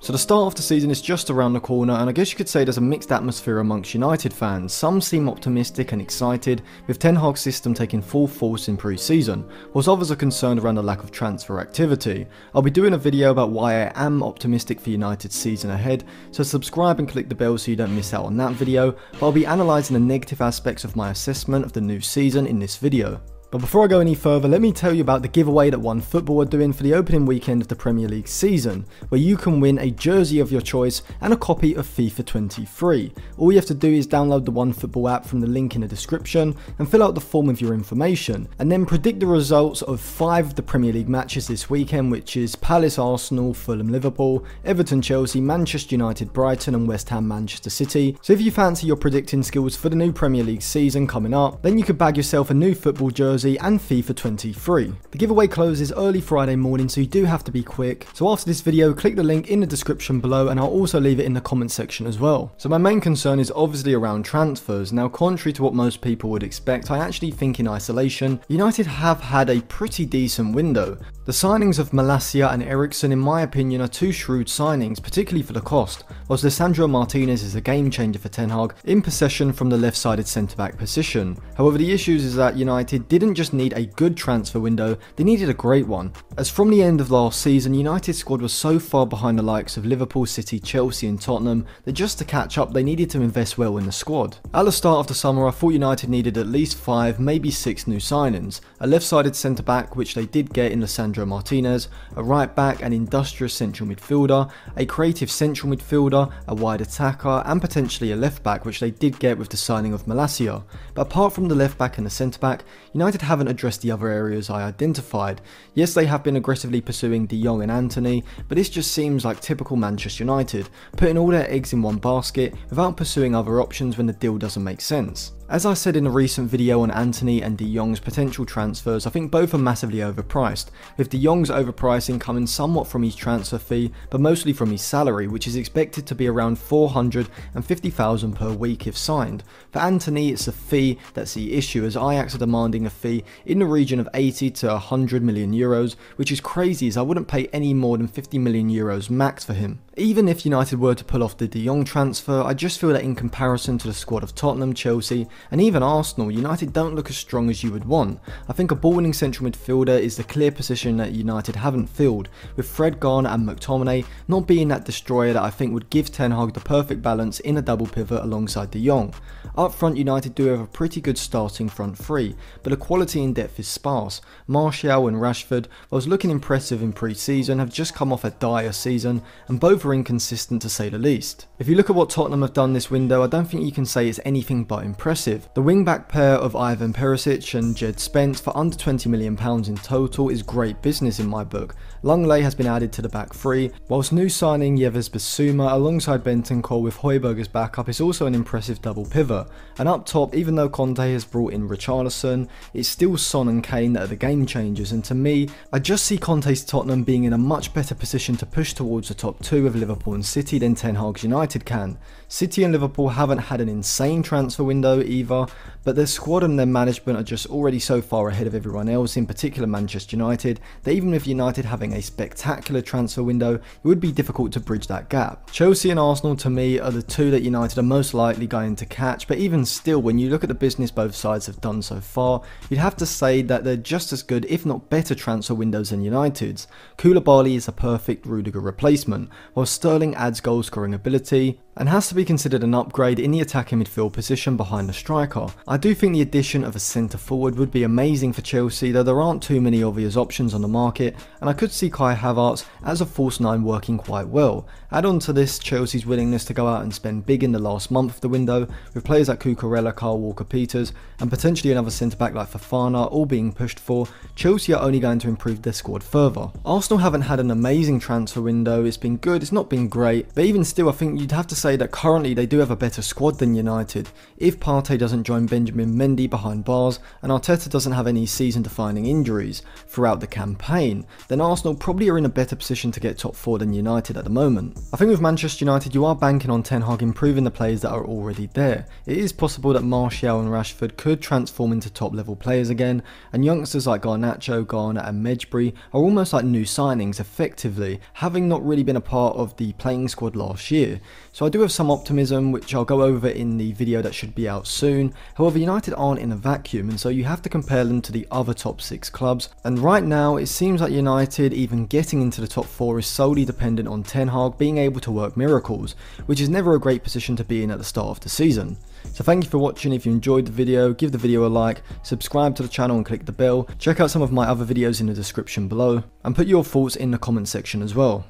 So the start of the season is just around the corner, and I guess you could say there's a mixed atmosphere amongst United fans. Some seem optimistic and excited, with Ten Hag's system taking full force in pre-season, whilst others are concerned around the lack of transfer activity. I'll be doing a video about why I am optimistic for United's season ahead, so subscribe and click the bell so you don't miss out on that video, but I'll be analysing the negative aspects of my assessment of the new season in this video. But before I go any further, let me tell you about the giveaway that OneFootball are doing for the opening weekend of the Premier League season, where you can win a jersey of your choice and a copy of FIFA 23. All you have to do is download the OneFootball app from the link in the description and fill out the form with your information, and then predict the results of 5 of the Premier League matches this weekend, which is Palace Arsenal, Fulham Liverpool, Everton Chelsea, Manchester United Brighton and West Ham Manchester City. So if you fancy your predicting skills for the new Premier League season coming up, then you could bag yourself a new football jersey and FIFA 23. The giveaway closes early Friday morning, so you do have to be quick. So after this video, click the link in the description below, and I'll also leave it in the comment section as well. So my main concern is obviously around transfers. Now, contrary to what most people would expect, I actually think in isolation, United have had a pretty decent window. The signings of Malacia and Eriksen, in my opinion, are two shrewd signings, particularly for the cost, whilst Lisandro Martinez is a game changer for Ten Hag in possession from the left-sided centre-back position. However, the issue is that United didn't just need a good transfer window, they needed a great one. As from the end of last season, United's squad was so far behind the likes of Liverpool, City, Chelsea and Tottenham that just to catch up they needed to invest well in the squad. At the start of the summer, I thought United needed at least 5, maybe 6 new signings. A left-sided centre-back, which they did get in Lisandro Martinez, a right-back, an industrious central midfielder, a creative central midfielder, a wide attacker and potentially a left-back, which they did get with the signing of Malacia. But apart from the left-back and the centre-back, United haven't addressed the other areas I identified. Yes, they have been aggressively pursuing De Jong and Antony, but this just seems like typical Manchester United, putting all their eggs in one basket without pursuing other options when the deal doesn't make sense. As I said in a recent video on Antony and De Jong's potential transfers, I think both are massively overpriced, with De Jong's overpricing coming somewhat from his transfer fee, but mostly from his salary, which is expected to be around $450,000 per week if signed. For Antony, it's the fee that's the issue, as Ajax are demanding a fee in the region of 80 to 100 million euros, which is crazy as I wouldn't pay any more than 50 million euros max for him. Even if United were to pull off the De Jong transfer, I just feel that in comparison to the squad of Tottenham, Chelsea and even Arsenal, United don't look as strong as you would want. I think a ball-winning central midfielder is the clear position that United haven't filled, with Fred Garner and McTominay not being that destroyer that I think would give Ten Hag the perfect balance in a double pivot alongside De Jong. Up front, United do have a pretty good starting front three, but the quality in depth is sparse. Martial and Rashford, whilst looking impressive in pre-season, have just come off a dire season, and both are inconsistent to say the least. If you look at what Tottenham have done this window, I don't think you can say it's anything but impressive. The wing-back pair of Ivan Perisic and Jed Spence for under £20 million in total is great business in my book. Langley has been added to the back three, whilst new signing Yves Bissouma alongside Bentancur with Højbjerg as backup is also an impressive double pivot. And up top, even though Conte has brought in Richarlison, it's still Son and Kane that are the game changers, and to me, I just see Conte's Tottenham being in a much better position to push towards the top 2 of Liverpool and City than Ten Hag's United can. City and Liverpool haven't had an insane transfer window either, but their squad and their management are just already so far ahead of everyone else, in particular Manchester United, that even with United having a spectacular transfer window, it would be difficult to bridge that gap. Chelsea and Arsenal to me are the 2 that United are most likely going to catch, but even still, when you look at the business both sides have done so far, you'd have to say that they're just as good, if not better, transfer windows than United's. Koulibaly is a perfect Rudiger replacement, while Sterling adds goal scoring ability and has to be considered an upgrade in the attacking midfield position behind the striker. I do think the addition of a centre forward would be amazing for Chelsea, though there aren't too many obvious options on the market, and I could see Kai Havertz as a false 9 working quite well. Add on to this Chelsea's willingness to go out and spend big in the last month of the window, with players like Cucurella, Kyle Walker-Peters and potentially another centre back like Fofana all being pushed for. Chelsea are only going to improve their squad further. Arsenal haven't had an amazing transfer window, it's been good, it's not been great, but even still I think you'd have to say that currently they do have a better squad than United. If Partey doesn't join Benjamin Mendy behind bars and Arteta doesn't have any season-defining injuries throughout the campaign, then Arsenal probably are in a better position to get top 4 than United at the moment. I think with Manchester United you are banking on Ten Hag improving the players that are already there. It is possible that Martial and Rashford could transform into top level players again, and youngsters like Garnacho, Garner and Medjbri are almost like new signings effectively, having not really been a part of the playing squad last year. So I do have some optimism, which I'll go over in the video that should be out soon. However, United aren't in a vacuum, and so you have to compare them to the other top 6 clubs, and right now it seems like United even getting into the top 4 is solely dependent on Ten Hag being able to work miracles, which is never a great position to be in at the start of the season. So thank you for watching. If you enjoyed the video, give the video a like, subscribe to the channel and click the bell, check out some of my other videos in the description below, and put your thoughts in the comment section as well.